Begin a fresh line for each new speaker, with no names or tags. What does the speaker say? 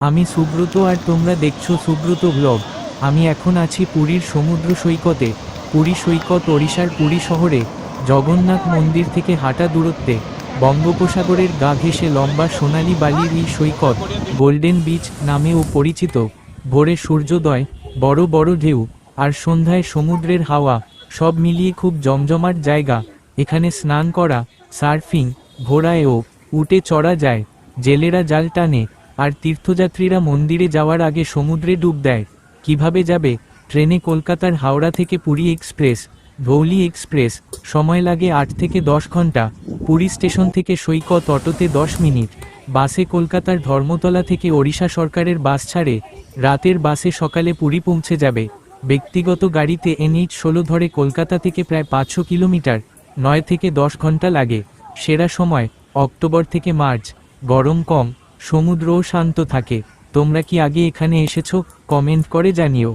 আমি সুব্রত আর তোমরা দেখছো সুব্রত ব্লগ। আমি এখন আছি পুরীর সমুদ্র সৈকতে। পুরী সৈকত ওড়িশার পুরী শহরে জগন্নাথ মন্দির থেকে হাঁটা দূরত্বে বঙ্গোপসাগরের গা ঘেঁষে লম্বা সোনালী বালির এই সৈকত গোল্ডেন বিচ নামেও পরিচিত। ভোরে সূর্যোদয়, বড় বড় ঢেউ, আর সন্ধ্যায় সমুদ্রের হাওয়া, সব মিলিয়ে খুব জমজমাট জায়গা। এখানে স্নান করা, সার্ফিং, ঘোড়ায়ও উটে চড়া যায়, জেলেরা জাল টানে, আর তীর্থযাত্রীরা মন্দিরে যাওয়ার আগে সমুদ্রে ডুব দেয়। কিভাবে যাবে? ট্রেনে কলকাতার হাওড়া থেকে পুরী এক্সপ্রেস, ধৌলি এক্সপ্রেস, সময় লাগে 8 থেকে 10 ঘন্টা। পুরী স্টেশন থেকে সৈকত অটোতে 10 মিনিট। বাসে কলকাতার ধর্মতলা থেকে ওড়িশা সরকারের বাস ছাড়ে, রাতের বাসে সকালে পুরী পৌঁছে যাবে। ব্যক্তিগত গাড়িতে NH16 ধরে কলকাতা থেকে প্রায় 500 কিলোমিটার, 9 থেকে 10 ঘন্টা লাগে। সেরা সময় অক্টোবর থেকে মার্চ, গরম কম, সমুদ্রও শান্ত থাকে। তোমরা কি আগে এখানে এসেছো? কমেন্ট করে জানিও।